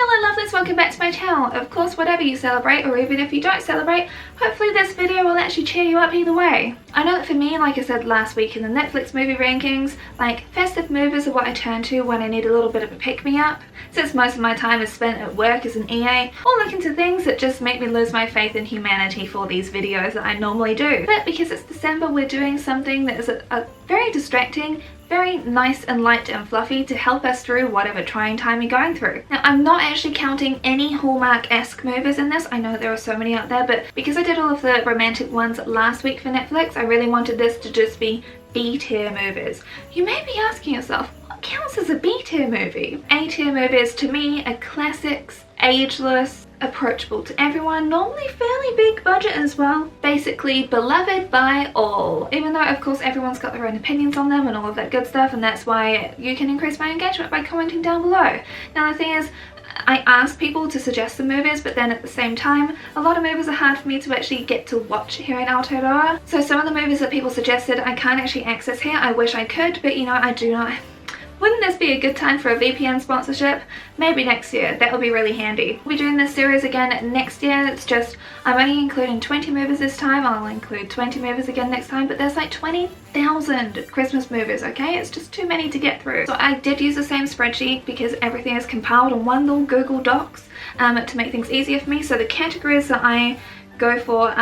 Hello lovelies, welcome back to my channel. Of course, whatever you celebrate, or even if you don't celebrate, hopefully this video will actually cheer you up either way. I know that for me, like I said last week in the Netflix movie rankings, like festive movies are what I turn to when I need a little bit of a pick-me-up, since most of my time is spent at work as an EA, or looking to things that just make me lose my faith in humanity for these videos that I normally do. But because it's December, we're doing something that is a very distracting, very nice and light and fluffy to help us through whatever trying time you're going through. Now, I'm not actually counting any Hallmark-esque movies in this. I know there are so many out there, but because I did all of the romantic ones last week for Netflix, I really wanted this to just be B-tier movies. You may be asking yourself, what counts as a B-tier movie? A-tier movies, to me, are classics, ageless, approachable to everyone, normally fairly big budget as well, basically beloved by all, even though of course everyone's got their own opinions on them and all of that good stuff, and that's why you can increase my engagement by commenting down below. Now the thing is, I ask people to suggest the movies, but then at the same time, a lot of movies are hard for me to actually get to watch here in Aotearoa. So some of the movies that people suggested I can't actually access here. I wish I could, but you know, I do not. Wouldn't this be a good time for a VPN sponsorship? Maybe next year, that would be really handy. We'll be doing this series again next year. It's just, I'm only including 20 movies this time. I'll include 20 movies again next time, but there's like 20,000 Christmas movies, okay? It's just too many to get through. So I did use the same spreadsheet because everything is compiled on one little Google Docs to make things easier for me. So the categories that I go for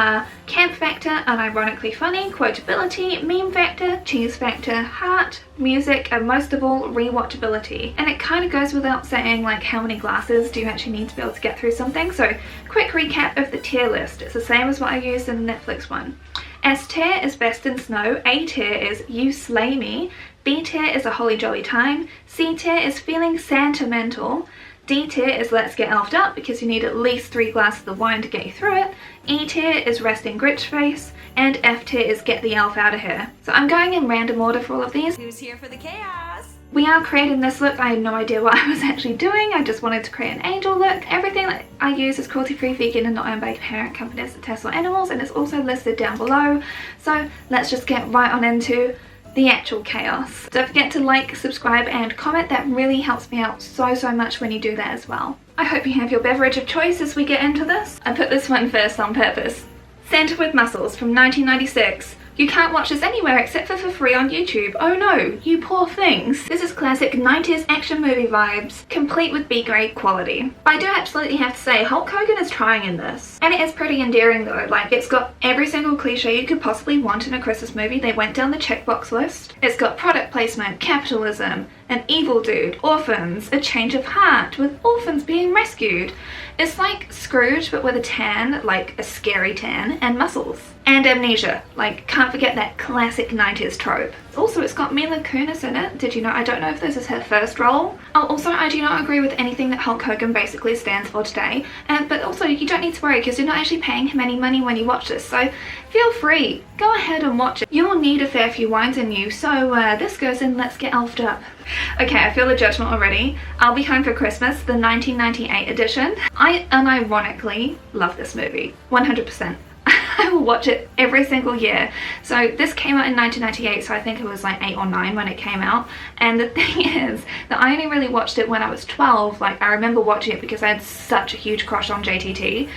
camp factor, unironically funny, quotability, meme factor, cheese factor, heart, music, and most of all, rewatchability. And it kind of goes without saying, like, how many glasses do you actually need to be able to get through something? So quick recap of the tier list. It's the same as what I used in the Netflix one. S tier is Best in Snow, A tier is You Slay Me, B tier is A Holly Jolly Time, C tier is Feeling Sentimental, D tier is Let's Get Elfed Up because you need at least 3 glasses of wine to get you through it, E tier is Resting Grinch Face, and F tier is Get the Elf Out of Here. So I'm going in random order for all of these. Who's here for the chaos? We are creating this look. I had no idea what I was actually doing. I just wanted to create an angel look. Everything that I use is cruelty-free, vegan, and not owned by parent companies that test on animals, and it's also listed down below. So let's just get right on into the actual chaos. Don't forget to like, subscribe, and comment. That really helps me out so much when you do that as well. I hope you have your beverage of choice as we get into this. I put this one first on purpose. Santa with Muscles from 1996. You can't watch this anywhere except for free on YouTube. Oh no, you poor things. This is classic 90s action movie vibes, complete with B-grade quality. But I do absolutely have to say, Hulk Hogan is trying in this. And it is pretty endearing though. Like, it's got every single cliche you could possibly want in a Christmas movie. They went down the checkbox list. It's got product placement, capitalism, an evil dude, orphans, a change of heart, with orphans being rescued. It's like Scrooge but with a tan, like a scary tan, and muscles. And amnesia, like, can't forget that classic 90s trope. Also, it's got Mila Kunis in it. Did you know? I don't know if this is her first role. Also, I do not agree with anything that Hulk Hogan basically stands for today. But also, you don't need to worry because you're not actually paying him any money when you watch this. So feel free, go ahead and watch it. You will need a fair few wines in you. So this goes in Let's Get Elfed Up. Okay, I feel the judgment already. I'll Be Home for Christmas, the 1998 edition. I unironically love this movie, 100%. I will watch it every single year. So this came out in 1998, so I think it was like 8 or 9 when it came out. And the thing is that I only really watched it when I was 12. Like, I remember watching it because I had such a huge crush on JTT,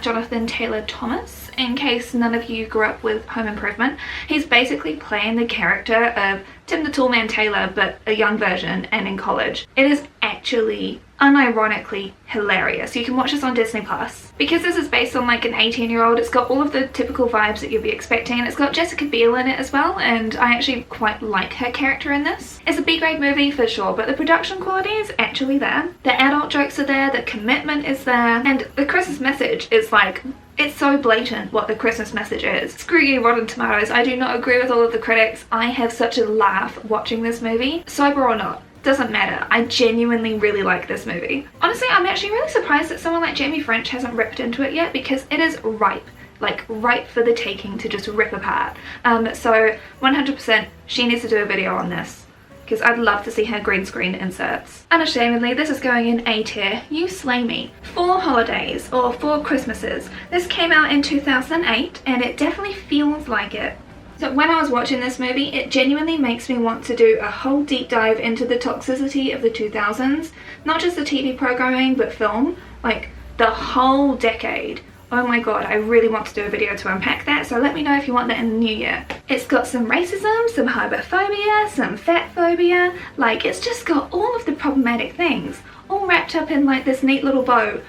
Jonathan Taylor Thomas. In case none of you grew up with Home Improvement, he's basically playing the character of Tim the Toolman Taylor, but a young version and in college. It is actually unironically hilarious. You can watch this on Disney Plus. Because this is based on like an 18-year-old, it's got all of the typical vibes that you'll be expecting, and it's got Jessica Biel in it as well, and I actually quite like her character in this. It's a B-grade movie for sure, but the production quality is actually there. The adult jokes are there, the commitment is there, and the Christmas message is like, it's so blatant what the Christmas message is. Screw you, Rotten Tomatoes. I do not agree with all of the critics. I have such a laugh watching this movie, sober or not. Doesn't matter. I genuinely really like this movie. Honestly, I'm actually really surprised that someone like Jamie French hasn't ripped into it yet, because it is ripe. Like, ripe for the taking to just rip apart. So 100% she needs to do a video on this, because I'd love to see her green screen inserts. Unashamedly, this is going in A tier. You Slay Me. 4 Holidays, or 4 Christmases. This came out in 2008, and it definitely feels like it. So when I was watching this movie, it genuinely makes me want to do a whole deep dive into the toxicity of the 2000s. Not just the TV programming, but film. Like, the whole decade. Oh my god, I really want to do a video to unpack that, so let me know if you want that in the new year. It's got some racism, some hyperphobia, some fat phobia, like it's just got all of the problematic things, all wrapped up in like this neat little bow.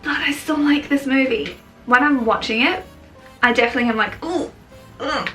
But I still like this movie. When I'm watching it, I definitely am like, ooh, ugh.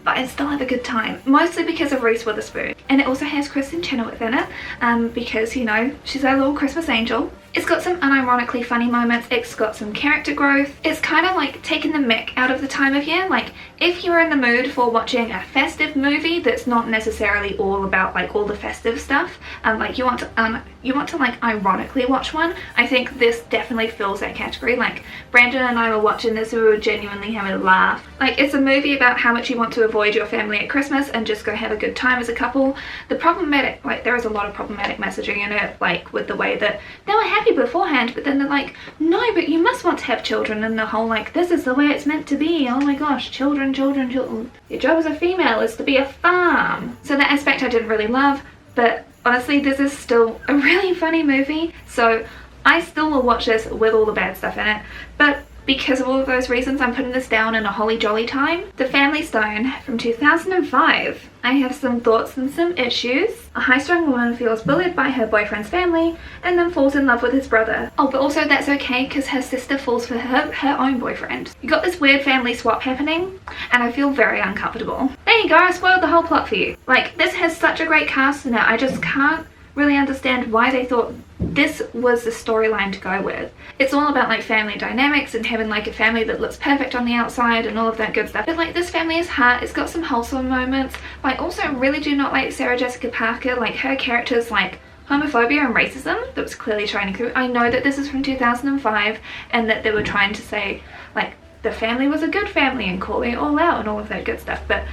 But I still have a good time, mostly because of Reese Witherspoon. And it also has Kristen Chenoweth in it, because, you know, she's our little Christmas angel. It's got some unironically funny moments, it's got some character growth. It's kind of like taking the mick out of the time of year. Like, if you're in the mood for watching a festive movie that's not necessarily all about like all the festive stuff, like you want to like ironically watch one, I think this definitely fills that category. Like, Brandon and I were watching this, we were genuinely having a laugh. Like, it's a movie about how much you want to avoid your family at Christmas and just go have a good time as a couple. The problematic, like, there is a lot of problematic messaging in it, like with the way that they were happy beforehand, but then they're like, no, but you must want to have children, and the whole like, this is the way it's meant to be. Oh my gosh, children. Your job as a female is to be a farm. So that aspect I didn't really love, but honestly, this is still a really funny movie, so I still will watch this with all the bad stuff in it. But because of all of those reasons, I'm putting this down in a holly jolly time. The Family Stone from 2005. I have some thoughts and some issues. A high-strung woman feels bullied by her boyfriend's family and then falls in love with his brother. Oh, but also that's okay because her sister falls for her own boyfriend. You got this weird family swap happening and I feel very uncomfortable. There you go, I spoiled the whole plot for you. Like, this has such a great cast in it, I just can't really understand why they thought this was the storyline to go with. It's all about like family dynamics and having like a family that looks perfect on the outside and all of that good stuff. But like, this family is hard, it's got some wholesome moments. But I also really do not like Sarah Jessica Parker. Like, her character's like homophobia and racism that was clearly shining through. I know that this is from 2005 and that they were trying to say like the family was a good family and calling it all out and all of that good stuff, but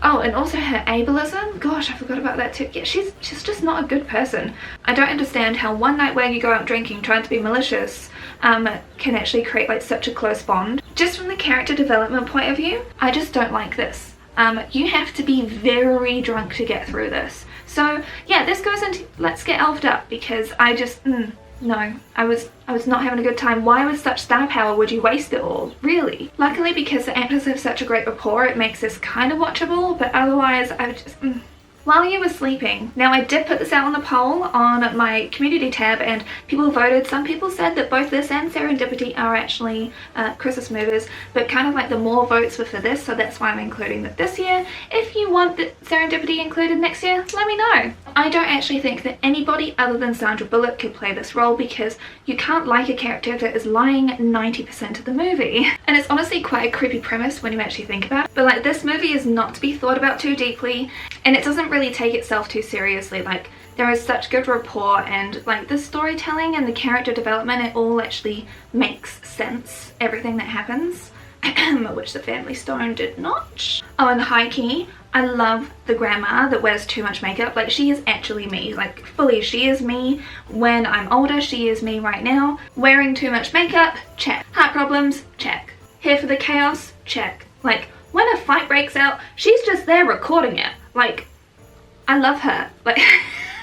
oh, and also her ableism. Gosh, I forgot about that too. Yeah, she's just not a good person. I don't understand how one night where you go out drinking trying to be malicious can actually create like such a close bond. Just from the character development point of view, I just don't like this. You have to be very drunk to get through this. So yeah, this goes into let's get elfed up, because I just no, I was not having a good time. Why with such star power would you waste it all? Really? Luckily, because the actors have such a great rapport, it makes this kind of watchable, but otherwise I would just While you were sleeping. Now, I did put this out on the poll on my community tab and people voted. Some people said that both this and Serendipity are actually Christmas movies, but kind of like the more votes were for this, so that's why I'm including that this year. If you want the Serendipity included next year, let me know. I don't actually think that anybody other than Sandra Bullock could play this role, because you can't like a character that is lying 90% of the movie. And it's honestly quite a creepy premise when you actually think about it. But like, this movie is not to be thought about too deeply, and it doesn't really take itself too seriously. Like, there is such good rapport, and like the storytelling and the character development, it all actually makes sense, everything that happens, which the Family Stone did not. Oh, and high key, I love the grandma that wears too much makeup. Like, she is actually me, like fully, she is me when I'm older, she is me right now. Wearing too much makeup, check. Heart problems, check. Here for the chaos, check. Like, when a fight breaks out, she's just there recording it. Like, I love her. Like,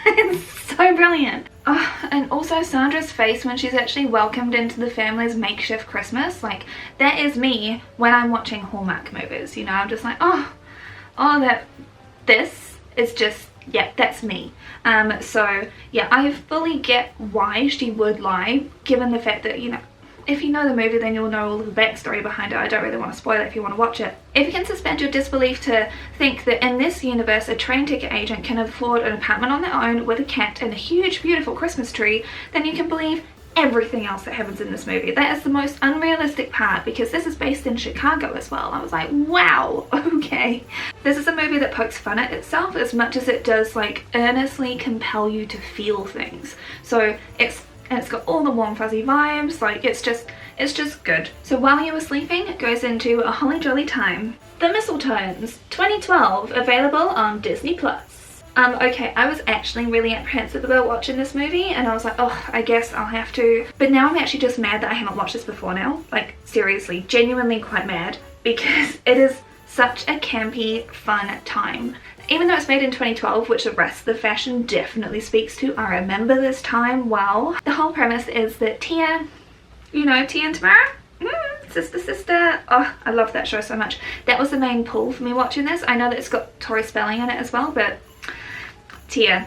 it's so brilliant. Oh, and also Sandra's face when she's actually welcomed into the family's makeshift Christmas. Like, that is me when I'm watching Hallmark movies, you know? I'm just like, oh, this is just, yeah, that's me. So, yeah, I fully get why she would lie, given the fact that, you know, if you know the movie, then you'll know all of the backstory behind it. I don't really want to spoil it if you want to watch it. If you can suspend your disbelief to think that in this universe a train ticket agent can afford an apartment on their own with a cat and a huge beautiful Christmas tree, then you can believe everything else that happens in this movie. That is the most unrealistic part, because this is based in Chicago as well. I was like, wow, okay. This is a movie that pokes fun at itself as much as it does like earnestly compel you to feel things. So it's got all the warm fuzzy vibes, like it's just good. So while you were sleeping, it goes into a holly jolly time. The Mistle-tones, 2012, available on Disney+. Okay, I was actually really apprehensive about watching this movie, and I was like, oh, I guess I'll have to. But now I'm actually just mad that I haven't watched this before now. Like, seriously, genuinely quite mad, because it is such a campy, fun time. Even though it's made in 2012, which the rest of the fashion definitely speaks to, I remember this time well. The whole premise is that Tia, you know, Tia and Tamara? Sister. Oh, I love that show so much. That was the main pull for me watching this. I know that it's got Tori Spelling in it as well, but Tia,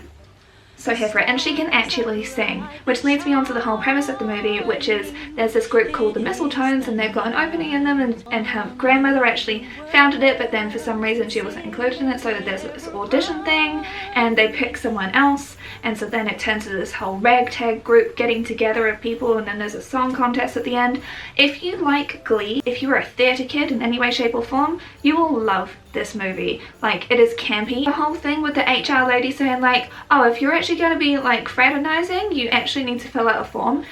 so here for it. And she can actually sing, which leads me on to the whole premise of the movie, which is there's this group called the Mistle-tones, and they've got an opening in them, and her grandmother actually founded it, but then for some reason she wasn't included in it, so there's this audition thing and they pick someone else, and so then it turns into this whole ragtag group getting together of people, and then there's a song contest at the end. If you like Glee, if you are a theatre kid in any way, shape or form, you will love this movie. Like, it is campy. The whole thing with the HR lady saying like, oh, if you're actually going to be like fraternizing, you actually need to fill out a form.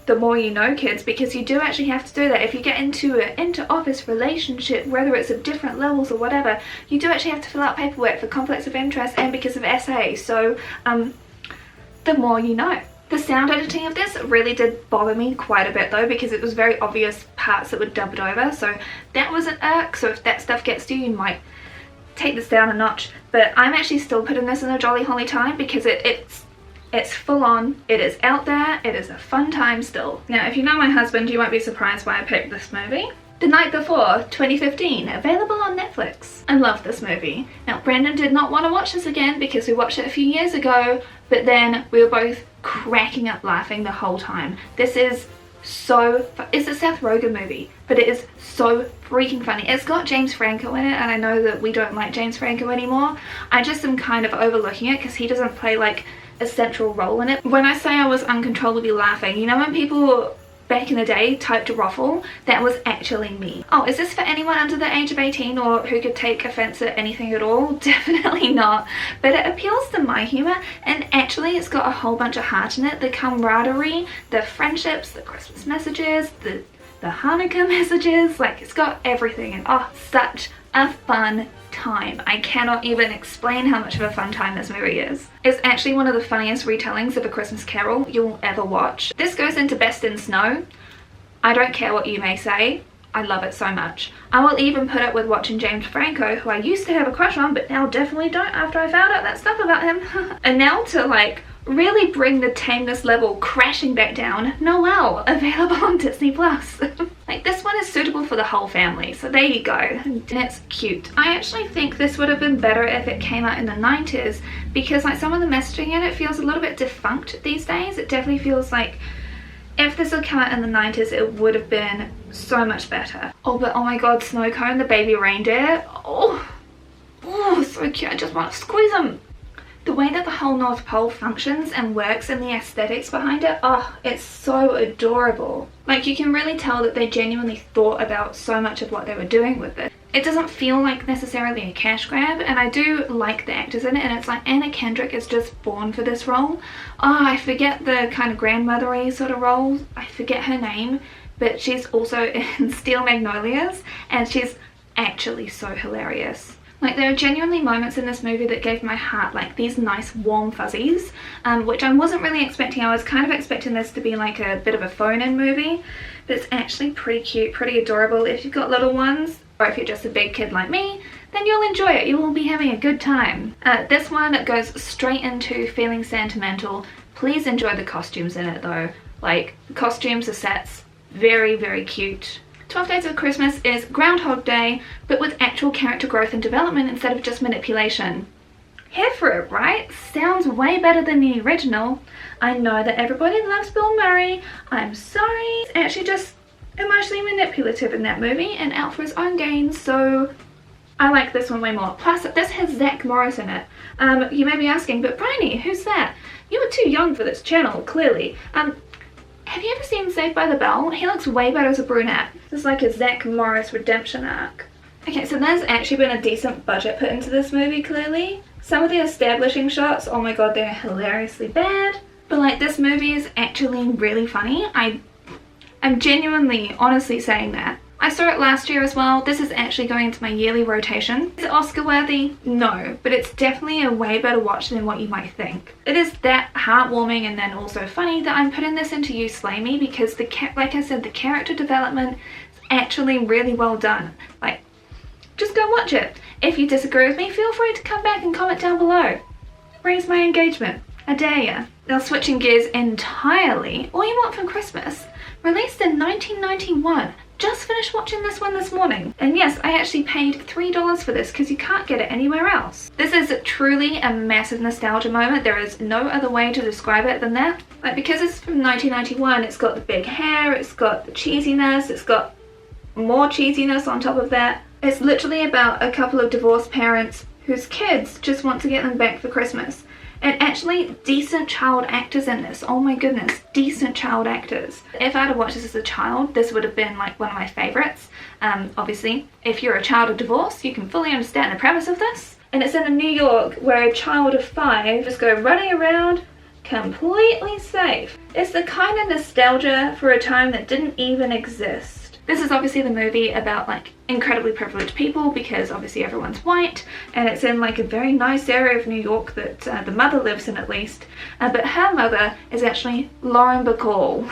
The more you know, kids, because you do actually have to do that. If you get into an inter-office relationship, whether it's at different levels or whatever, you do actually have to fill out paperwork for conflicts of interest and because of SA. So the more you know. The sound editing of this really did bother me quite a bit though, because it was very obvious parts that were dubbed over, so that was an irk. So if that stuff gets to you, you might take this down a notch. But I'm actually still putting this in a jolly holly time because it's full on, it is out there, it is a fun time still. Now if you know my husband, you won't be surprised why I picked this movie. The Night Before, 2015, available on Netflix. I love this movie. Now Brandon did not want to watch this again because we watched it a few years ago, but then we were both cracking up laughing the whole time. This is so it's a Seth Rogen movie, but it is so freaking funny. It's got James Franco in it, and I know that we don't like James Franco anymore. I just am kind of overlooking it because he doesn't play like a central role in it. When I say I was uncontrollably laughing, you know when people back in the day typed ruffle, that was actually me. Oh, is this for anyone under the age of 18 or who could take offense at anything at all? Definitely not, but it appeals to my humor, and actually it's got a whole bunch of heart in it. The camaraderie, the friendships, the Christmas messages, the Hanukkah messages, like it's got everything, and oh, such a fun time. I cannot even explain how much of a fun time this movie is. It's actually one of the funniest retellings of A Christmas Carol you'll ever watch. This goes into Best in Snow. I don't care what you may say, I love it so much. I will even put it with watching James Franco, who I used to have a crush on, but now definitely don't after I found out that stuff about him. And now to like really bring the tameness level crashing back down, Noelle, available on Disney Plus. Like, this one is suitable for the whole family, so there you go, and it's cute. I actually think this would have been better if it came out in the 90s, because like some of the messaging in it feels a little bit defunct these days. It definitely feels like if this had come out in the 90s, it would have been so much better. Oh, but oh my god, Snow Cone, the baby reindeer, oh, so cute. I just want to squeeze him. The way that the whole North Pole functions and works and the aesthetics behind it, oh, it's so adorable. Like, you can really tell that they genuinely thought about so much of what they were doing with it. It doesn't feel like necessarily a cash grab, and I do like the actors in it, and it's like Anna Kendrick is just born for this role. Oh, I forget the kind of grandmothery sort of role. I forget her name, but she's also in Steel Magnolias, and she's actually so hilarious. Like, there are genuinely moments in this movie that gave my heart like these nice warm fuzzies, which I wasn't really expecting. I was kind of expecting this to be like a bit of a phone-in movie, but it's actually pretty cute, pretty adorable. If you've got little ones, or if you're just a big kid like me, then you'll enjoy it. You will be having a good time. This one goes straight into feeling sentimental. Please enjoy the costumes in it though. Like, the costumes, the sets, very, very cute. 12 Days of Christmas is Groundhog Day, but with actual character growth and development instead of just manipulation. Here for it, right? Sounds way better than the original. I know that everybody loves Bill Murray. I'm sorry. It's actually just emotionally manipulative in that movie and out for his own gains, so I like this one way more. Plus, this has Zach Morris in it. You may be asking, but Bryony, who's that? You were too young for this channel, clearly. Have you ever seen Saved by the Bell? He looks way better as a brunette. This is like a Zach Morris redemption arc. Okay, so there's actually been a decent budget put into this movie, clearly. Some of the establishing shots, oh my god, they're hilariously bad. But like, this movie is actually really funny. I'm genuinely, honestly saying that. I saw it last year as well. This is actually going into my yearly rotation. Is it Oscar worthy? No, but it's definitely a way better watch than what you might think. It is that heartwarming and then also funny that I'm putting this into You Slay Me, because like I said, the character development is actually really well done. Like, just go watch it. If you disagree with me, feel free to come back and comment down below. Raise my engagement. I dare ya. Now switching gears entirely, All You Want for Christmas, released in 1991. Just finished watching this one this morning. And yes, I actually paid $3 for this because you can't get it anywhere else. This is truly a massive nostalgia moment. There is no other way to describe it than that. Like, because it's from 1991, it's got the big hair, it's got the cheesiness, it's got more cheesiness on top of that. It's literally about a couple of divorced parents whose kids just want to get them back for Christmas. And actually decent child actors in this. Oh my goodness, decent child actors. If I had watched this as a child, this would have been like one of my favorites. Obviously, if you're a child of divorce, you can fully understand the premise of this. And it's in New York where a child of 5 just go running around completely safe. It's the kind of nostalgia for a time that didn't even exist. This is obviously the movie about like incredibly privileged people because obviously everyone's white, and it's in like a very nice area of New York that the mother lives in at least, but her mother is actually Lauren Bacall.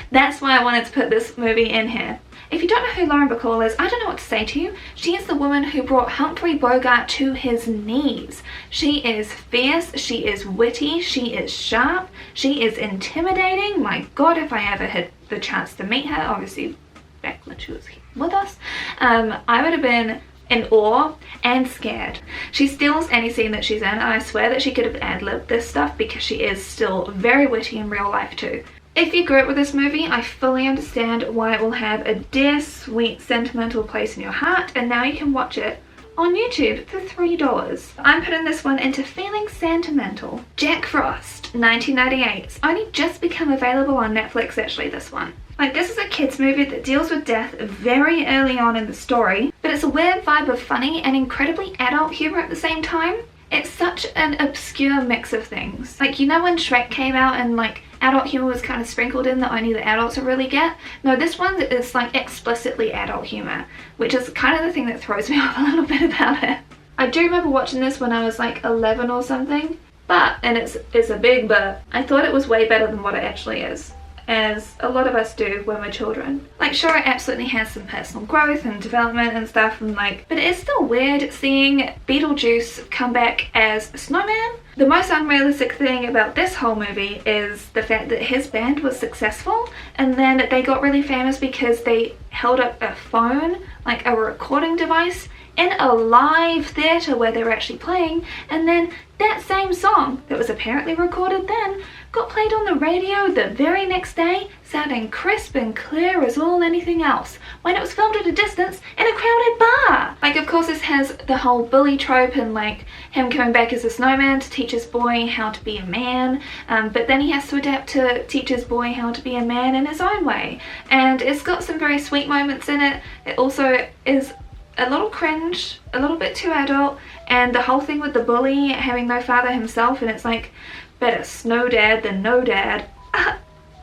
That's why I wanted to put this movie in here. If you don't know who Lauren Bacall is, I don't know what to say to you. She is the woman who brought Humphrey Bogart to his knees. She is fierce, she is witty, she is sharp, she is intimidating. My god, if I ever had the chance to meet her, obviously back when she was here with us, I would have been in awe and scared. She steals any scene that she's in, and I swear that she could have ad-libbed this stuff because she is still very witty in real life too. If you grew up with this movie, I fully understand why it will have a dear, sweet, sentimental place in your heart, and now you can watch it on YouTube for $3. I'm putting this one into feeling sentimental. Jack Frost, 1998. It's only just become available on Netflix actually, this one. Like, this is a kids movie that deals with death very early on in the story, but it's a weird vibe of funny and incredibly adult humor at the same time. It's such an obscure mix of things. Like, you know when Shrek came out and like adult humor was kind of sprinkled in that only the adults would really get? No, this one is like explicitly adult humor, which is kind of the thing that throws me off a little bit about it. I do remember watching this when I was like 11 or something, but, and it's a big but, I thought it was way better than what it actually is, as a lot of us do when we're children. Like, sure, it absolutely has some personal growth and development and stuff, and like, but it is still weird seeing Beetlejuice come back as a snowman. The most unrealistic thing about this whole movie is the fact that his band was successful, and then they got really famous because they held up a phone, like a recording device, in a live theatre where they were actually playing, and then that same song that was apparently recorded then got played on the radio the very next day, sounding crisp and clear as all anything else, when it was filmed at a distance in a crowded bar. Like, of course this has the whole bully trope and like him coming back as a snowman to teach his boy how to be a man, but then he has to adapt to teach his boy how to be a man in his own way, and it's got some very sweet moments in it. It also is a little cringe, a little bit too adult, and the whole thing with the bully having no father himself, and it's like, better snow dad than no dad.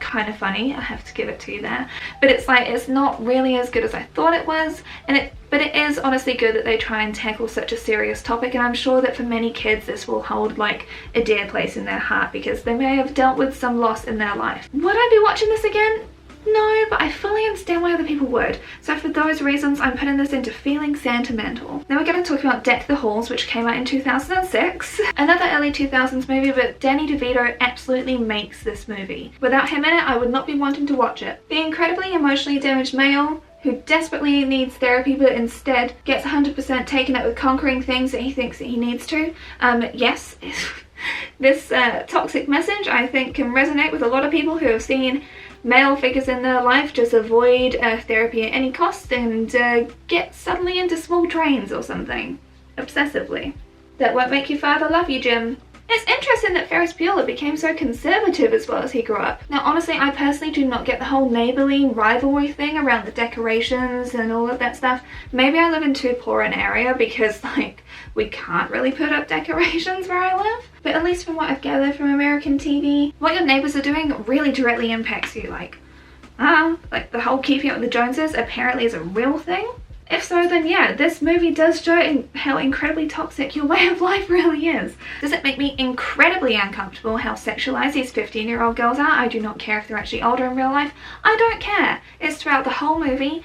Kind of funny, I have to give it to you there. But it's like, it's not really as good as I thought it was, but it is honestly good that they try and tackle such a serious topic, and I'm sure that for many kids this will hold like a dear place in their heart because they may have dealt with some loss in their life. Would I be watching this again? No, but I fully understand why other people would. So for those reasons, I'm putting this into feeling sentimental. Now we're going to talk about Deck the Halls, which came out in 2006. Another early 2000s movie, but Danny DeVito absolutely makes this movie. Without him in it, I would not be wanting to watch it. The incredibly emotionally damaged male who desperately needs therapy but instead gets 100% taken up with conquering things that he thinks that he needs to. Yes, this toxic message I think can resonate with a lot of people who have seen male figures in their life just avoid therapy at any cost and get suddenly into small trains or something, obsessively. That won't make your father love you, Jim. It's interesting that Ferris Bueller became so conservative as well as he grew up. Now honestly, I personally do not get the whole neighbourly rivalry thing around the decorations and all of that stuff. Maybe I live in too poor an area because like we can't really put up decorations where I live. But at least from what I've gathered from American TV, what your neighbours are doing really directly impacts you. Like the whole keeping up with the Joneses apparently is a real thing. If so, then yeah, this movie does show how incredibly toxic your way of life really is. Does it make me incredibly uncomfortable how sexualized these 15-year-old girls are? I do not care if they're actually older in real life. I don't care. It's throughout the whole movie.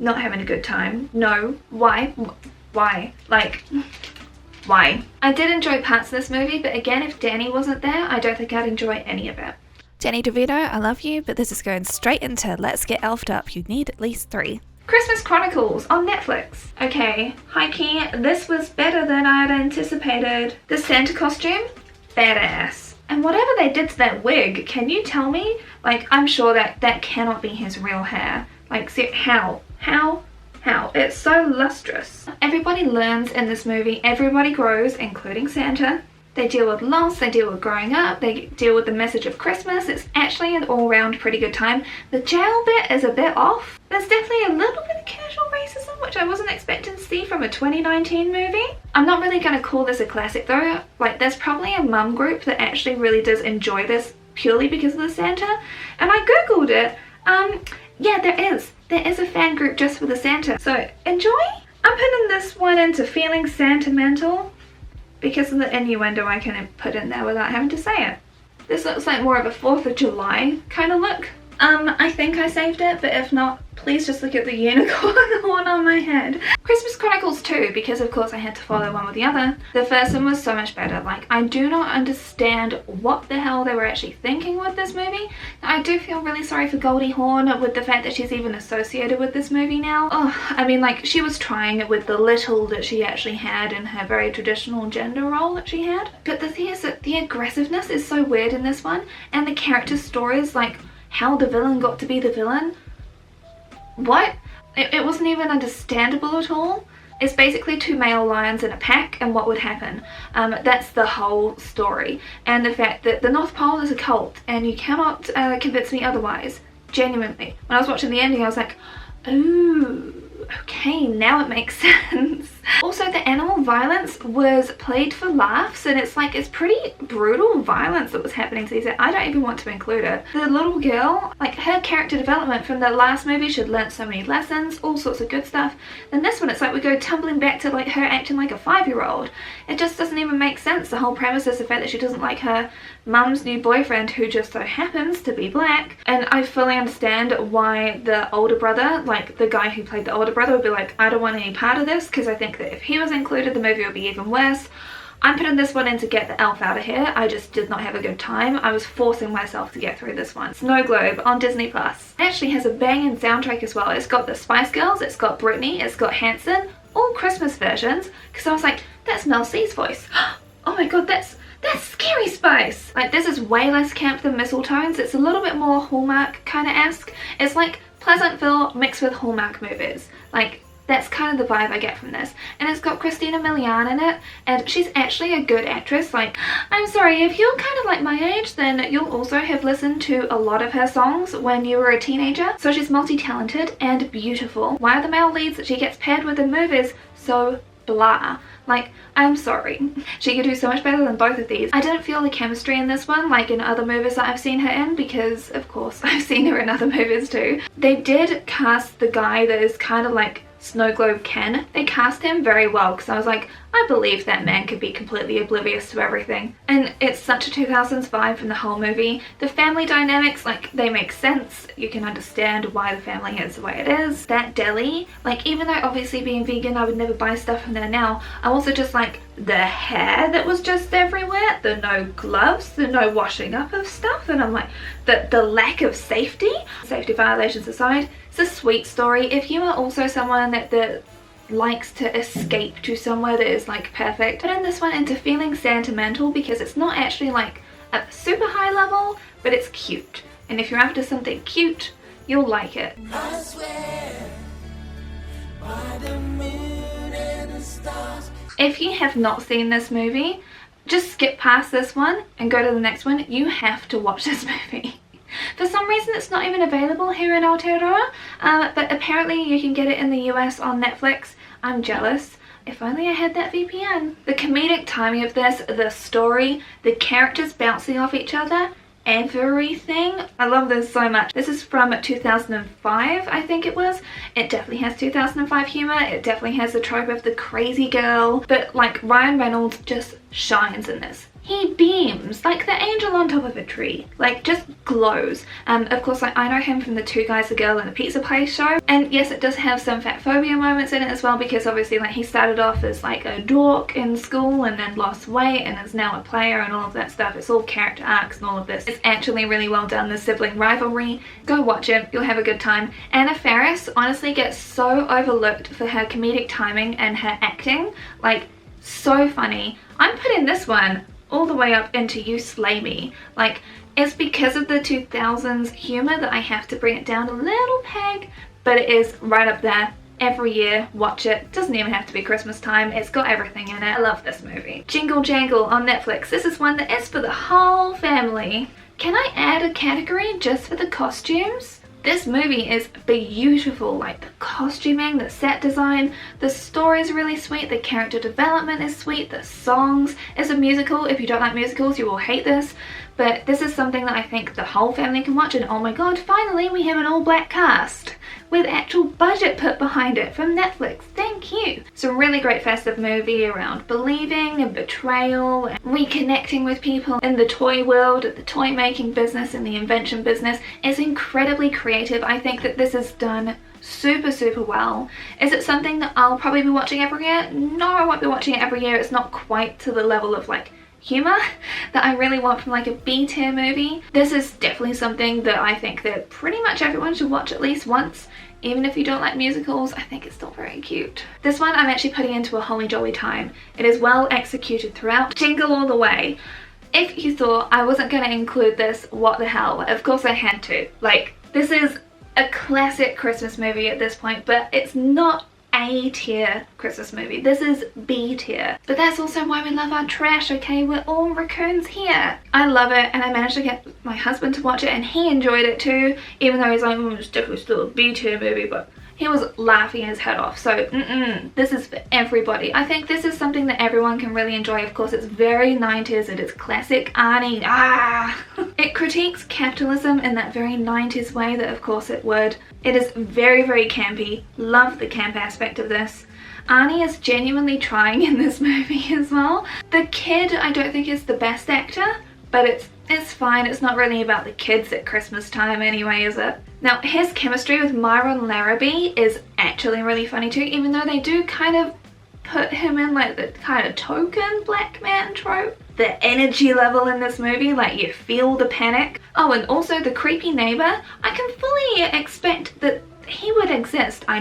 Not having a good time. No. Why? Why? Like, why? I did enjoy parts of this movie, but again, if Danny wasn't there, I don't think I'd enjoy any of it. Danny DeVito, I love you, but this is going straight into Let's Get Elfed Up. You need at least 3. Christmas Chronicles on Netflix. Okay, high key, this was better than I had anticipated. The Santa costume, badass. And whatever they did to that wig, can you tell me? Like, I'm sure that cannot be his real hair. Like, see, how? It's so lustrous. Everybody learns in this movie, everybody grows, including Santa. They deal with loss, they deal with growing up, they deal with the message of Christmas. It's actually an all-round pretty good time. The jail bit is a bit off. There's definitely a little bit of casual racism, which I wasn't expecting to see from a 2019 movie. I'm not really going to call this a classic though. Like, there's probably a mum group that actually really does enjoy this purely because of the Santa. And I googled it. Yeah, there is a fan group just for the Santa. So, enjoy? I'm putting this one into feeling sentimental, because of the innuendo I can put in there without having to say it. This looks like more of a 4th of July kind of look. I think I saved it, but if not, please just look at the unicorn horn on my head. Christmas Chronicles 2, because of course I had to follow one with the other. The first one was so much better. Like, I do not understand what the hell they were actually thinking with this movie. I do feel really sorry for Goldie Hawn with the fact that she's even associated with this movie now. Oh, I mean, like, she was trying it with the little that she actually had in her very traditional gender role that she had. But the thing is that the aggressiveness is so weird in this one, and the character stories, like how the villain got to be the villain. What? It wasn't even understandable at all. It's basically 2 male lions in a pack and what would happen. That's the whole story. And the fact that the North Pole is a cult and you cannot convince me otherwise. Genuinely. When I was watching the ending I was like, ooh, okay, now it makes sense. Also, the animal violence was played for laughs, and it's like, it's pretty brutal violence that was happening to these. I don't even want to include it. The little girl, like, her character development from the last movie, she'd learnt so many lessons, all sorts of good stuff. Then this one, it's like we go tumbling back to like her acting like a 5-year-old. It just doesn't even make sense. The whole premise is the fact that she doesn't like her mum's new boyfriend, who just so happens to be black. And I fully understand why the older brother, like the guy who played the older brother, would be like, I don't want any part of this, because I think that if he was included, the movie would be even worse. I'm putting this one in to get the elf out of here. I just did not have a good time. I was forcing myself to get through this one. Snowglobe on Disney Plus. It actually has a banging soundtrack as well. It's got the Spice Girls, it's got Britney, it's got Hanson, all Christmas versions, because I was like, that's Mel C's voice. Oh my god, that's Scary Spice. Like, this is way less camp than Mistle-tones. It's a little bit more Hallmark kind of esque. It's like Pleasantville mixed with Hallmark movies. Like, that's kind of the vibe I get from this. And it's got Christina Milian in it, and she's actually a good actress. Like, I'm sorry, if you're kind of like my age, then you'll also have listened to a lot of her songs when you were a teenager. So she's multi-talented and beautiful. Why are the male leads that she gets paired with in movies so blah? Like, I'm sorry. She could do so much better than both of these. I didn't feel the chemistry in this one like in other movies that I've seen her in, because of course I've seen her in other movies too. They did cast the guy that is kind of like Snowglobe Ken. They cast him very well, because I was like, I believe that man could be completely oblivious to everything. And it's such a 2000s vibe from the whole movie. The family dynamics, like, they make sense. You can understand why the family is the way it is. That deli, like, even though obviously being vegan I would never buy stuff from there now, I'm also just like, the hair that was just everywhere, the no gloves, the no washing up of stuff, and I'm like, the lack of safety violations aside, it's a sweet story. If you are also someone that likes to escape to somewhere that is like perfect, put in this one into feeling sentimental, because it's not actually like a super high level, but it's cute. And if you're after something cute, you'll like it. I swear, by the moon and the stars. If you have not seen this movie, just skip past this one and go to the next one. You have to watch this movie. For some reason it's not even available here in Aotearoa, but apparently you can get it in the US on Netflix. I'm jealous. If only I had that VPN. The comedic timing of this, the story, the characters bouncing off each other, everything. I love this so much. This is from 2005, I think it was. It definitely has 2005 humor. It definitely has the trope of the crazy girl. But like, Ryan Reynolds just shines in this. he beams like the angel on top of a tree, like just glows. Of course, like I know him from the Two Guys, a Girl and the Pizza Place show, and yes, it does have some fat phobia moments in it as well, because obviously like he started off as like a dork in school and then lost weight and is now a player and all of that stuff. It's all character arcs and all of this. It's actually really well done, the sibling rivalry. Go watch it, you'll have a good time. Anna Faris honestly gets so overlooked for her comedic timing and her acting, like so funny. I'm putting this one all the way up into You Slay Me. Like, it's because of the 2000s humor that I have to bring it down a little peg, but it is right up there. Every year, watch it. Doesn't even have to be Christmas time. It's got everything in it. I love this movie. Jingle Jangle on Netflix. This is one that is for the whole family. Can I add a category just for the costumes? This movie is beautiful, like the costuming, the set design, the story is really sweet, the character development is sweet, the songs. It's a musical. If you don't like musicals, you will hate this, but this is something that I think the whole family can watch, and oh my god, finally we have an all-black cast with actual budget put behind it from Netflix. Thank you. It's a really great festive movie around believing and betrayal and reconnecting with people in the toy world, the toy making business and the invention business. It's incredibly creative. I think that this is done super well. Is it something that I'll probably be watching every year? No, I won't be watching it every year. It's not quite to the level of like humor that I really want from like a B-tier movie. This is definitely something that I think that pretty much everyone should watch at least once. Even if you don't like musicals, I think it's still very cute. This one I'm actually putting into a holly jolly time. It is well executed throughout. Jingle All the Way. If you thought I wasn't going to include this, what the hell? Of course I had to. Like, this is a classic Christmas movie at this point, but it's not A-tier Christmas movie. This is B-tier. But that's also why we love our trash, okay? We're all raccoons here. I love it, and I managed to get my husband to watch it, and he enjoyed it too, even though he's like, it's definitely still a B-tier movie, but he was laughing his head off. So this is for everybody. I think this is something that everyone can really enjoy. Of course, it's very 90s. It is classic Arnie. It critiques capitalism in that very 90s way that of course it would. It is very campy. Love the camp aspect of this. Arnie is genuinely trying in this movie as well. The kid I don't think is the best actor, but it's fine. It's not really about the kids at Christmas time anyway, is it? Now, his chemistry with Myron Larrabee is actually really funny too, even though they do kind of put him in like the kind of token black man trope. The energy level in this movie, like you feel the panic. Oh, and also the creepy neighbor. I can fully expect that he would exist. I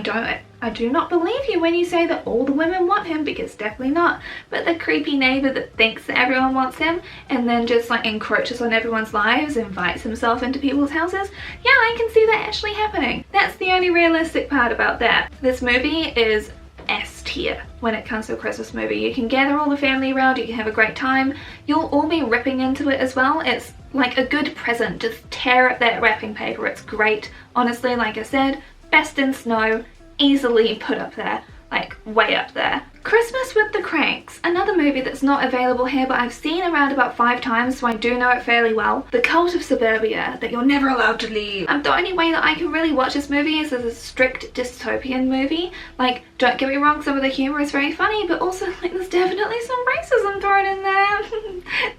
do not believe you when you say that all the women want him, because definitely not. But the creepy neighbor that thinks that everyone wants him and then just like encroaches on everyone's lives, invites himself into people's houses. Yeah, I can see that actually happening. That's the only realistic part about that. This movie is S tier when it comes to a Christmas movie. You can gather all the family around, you can have a great time. You'll all be ripping into it as well. It's like a good present. Just tear up that wrapping paper. It's great. Honestly, like I said, best in snow, easily put up there, like way up there. Christmas with the Kranks, another movie that's not available here, but I've seen around about 5 times, so I do know it fairly well. The cult of suburbia that you're never allowed to leave. The only way that I can really watch this movie is as a strict dystopian movie. Like, don't get me wrong, some of the humor is very funny, but also like there's definitely some racism thrown in there.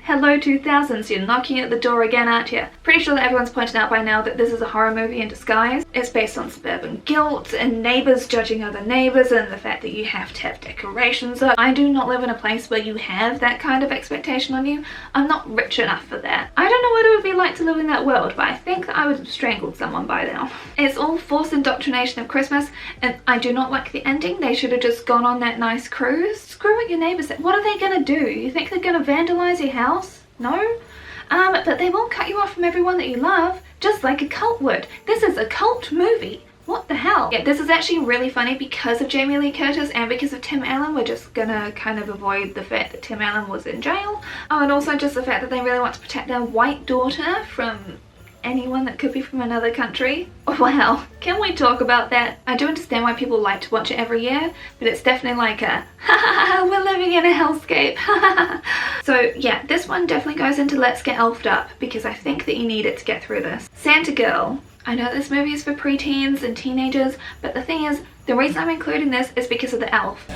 Hello 2000s, you're knocking at the door again, aren't you? Pretty sure that everyone's pointed out by now that this is a horror movie in disguise. It's based on suburban guilt and neighbours judging other neighbours and the fact that you have to have decorations up. I do not live in a place where you have that kind of expectation on you. I'm not rich enough for that. I don't know what it would be like to live in that world, but I think that I would have strangled someone by now. It's all forced indoctrination of Christmas, and I do not like the ending. They should have just gone on that nice cruise. Screw what your neighbours say. What are they gonna do? You think they're gonna vandalise your house? No? But they won't cut you off from everyone that you love, just like a cult would. This is a cult movie. What the hell? Yeah, this is actually really funny because of Jamie Lee Curtis and because of Tim Allen. We're just gonna kind of avoid the fact that Tim Allen was in jail. Oh, and also just the fact that they really want to protect their white daughter from anyone that could be from another country. Wow, can we talk about that? I do understand why people like to watch it every year, but it's definitely like a we're living in a hellscape. So yeah, this one definitely goes into Let's Get Elfed Up because I think that you need it to get through this. Santa Girl. I know this movie is for preteens and teenagers, but the thing is, the reason I'm including this is because of the elf.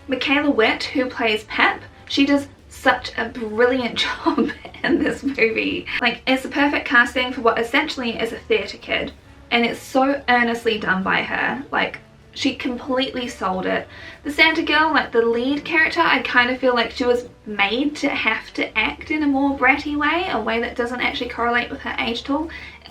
Michaela Witt, who plays Pep, she does such a brilliant job in this movie. Like, it's the perfect casting for what essentially is a theatre kid, and it's so earnestly done by her. Like, she completely sold it. The Santa girl, like the lead character, I kind of feel like she was made to have to act in a more bratty way, a way that doesn't actually correlate with her age at all.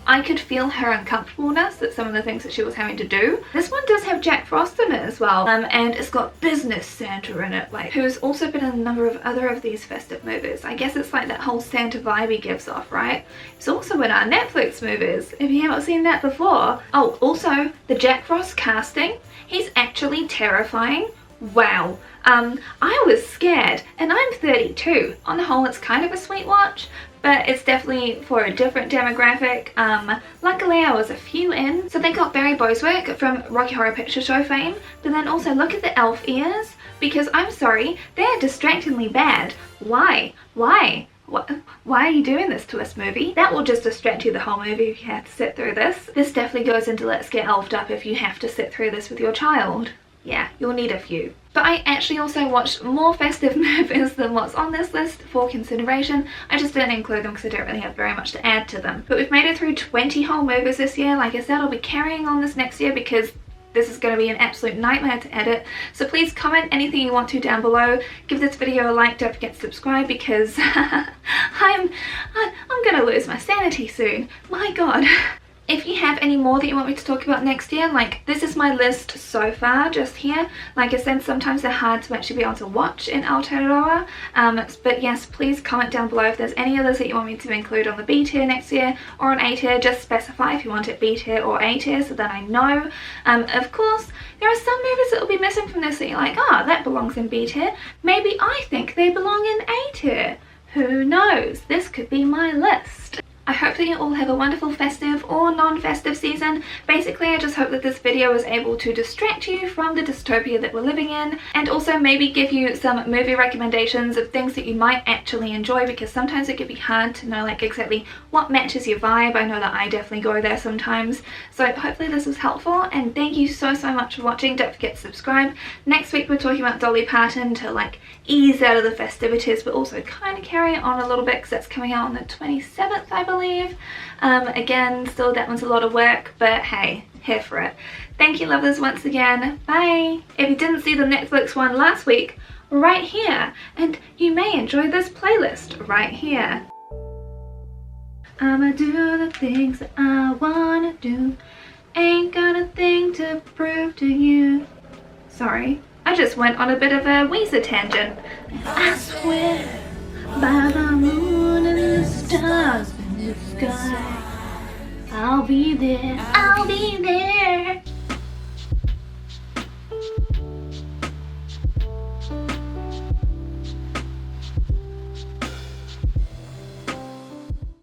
I could feel her uncomfortableness at some of the things that she was having to do. This one does have Jack Frost in it as well, and it's got Business Santa in it, like, who's also been in a number of other of these festive movies. I guess it's like that whole Santa vibe he gives off, right? He's also in our Netflix movies, if you haven't seen that before. Oh, also, the Jack Frost casting, he's actually terrifying. Wow. I was scared, and I'm 32. On the whole, it's kind of a sweet watch, but it's definitely for a different demographic. Luckily I was a few in. So they got Barry Bosewick from Rocky Horror Picture Show fame, but then also look at the elf ears, because I'm sorry, they're distractingly bad. Why? Why are you doing this to us, movie? That will just distract you the whole movie if you have to sit through this. This definitely goes into Let's Get Elfed Up if you have to sit through this with your child. Yeah, you'll need a few. But I actually also watched more festive movies than what's on this list for consideration. I just didn't include them because I don't really have very much to add to them. But we've made it through 20 whole movies this year. Like I said, I'll be carrying on this next year because this is going to be an absolute nightmare to edit. So please comment anything you want to down below. Give this video a like, don't forget to subscribe because I'm going to lose my sanity soon. My god. If you have any more that you want me to talk about next year, like, this is my list so far just here. Like I said, sometimes they're hard to actually be able to watch in Aotearoa. But yes, please comment down below if there's any others that you want me to include on the B tier next year or on A tier. Just specify if you want it B tier or A tier so that I know. Of course, there are some movies that will be missing from this that you're like, ah, that belongs in B tier. Maybe I think they belong in A tier. Who knows? This could be my list. I hope that you all have a wonderful festive or non-festive season. Basically, I just hope that this video was able to distract you from the dystopia that we're living in, and also maybe give you some movie recommendations of things that you might actually enjoy, because sometimes it can be hard to know like exactly what matches your vibe. I know that I definitely go there sometimes. So hopefully this was helpful, and thank you so much for watching. Don't forget to subscribe. Next week we're talking about Dolly Parton to like ease out of the festivities, but also kind of carry it on a little bit because that's coming out on the 27th, I believe. Again, still that one's a lot of work, but hey, here for it. Thank you, lovers, once again. Bye. If you didn't see the Netflix one last week, right here, and you may enjoy this playlist right here. I'ma do the things that I wanna do, ain't got a thing to prove to you. Sorry, I just went on a bit of a Weezer tangent. I swear by the moon and the stars in the sky, I'll be there, I'll be there.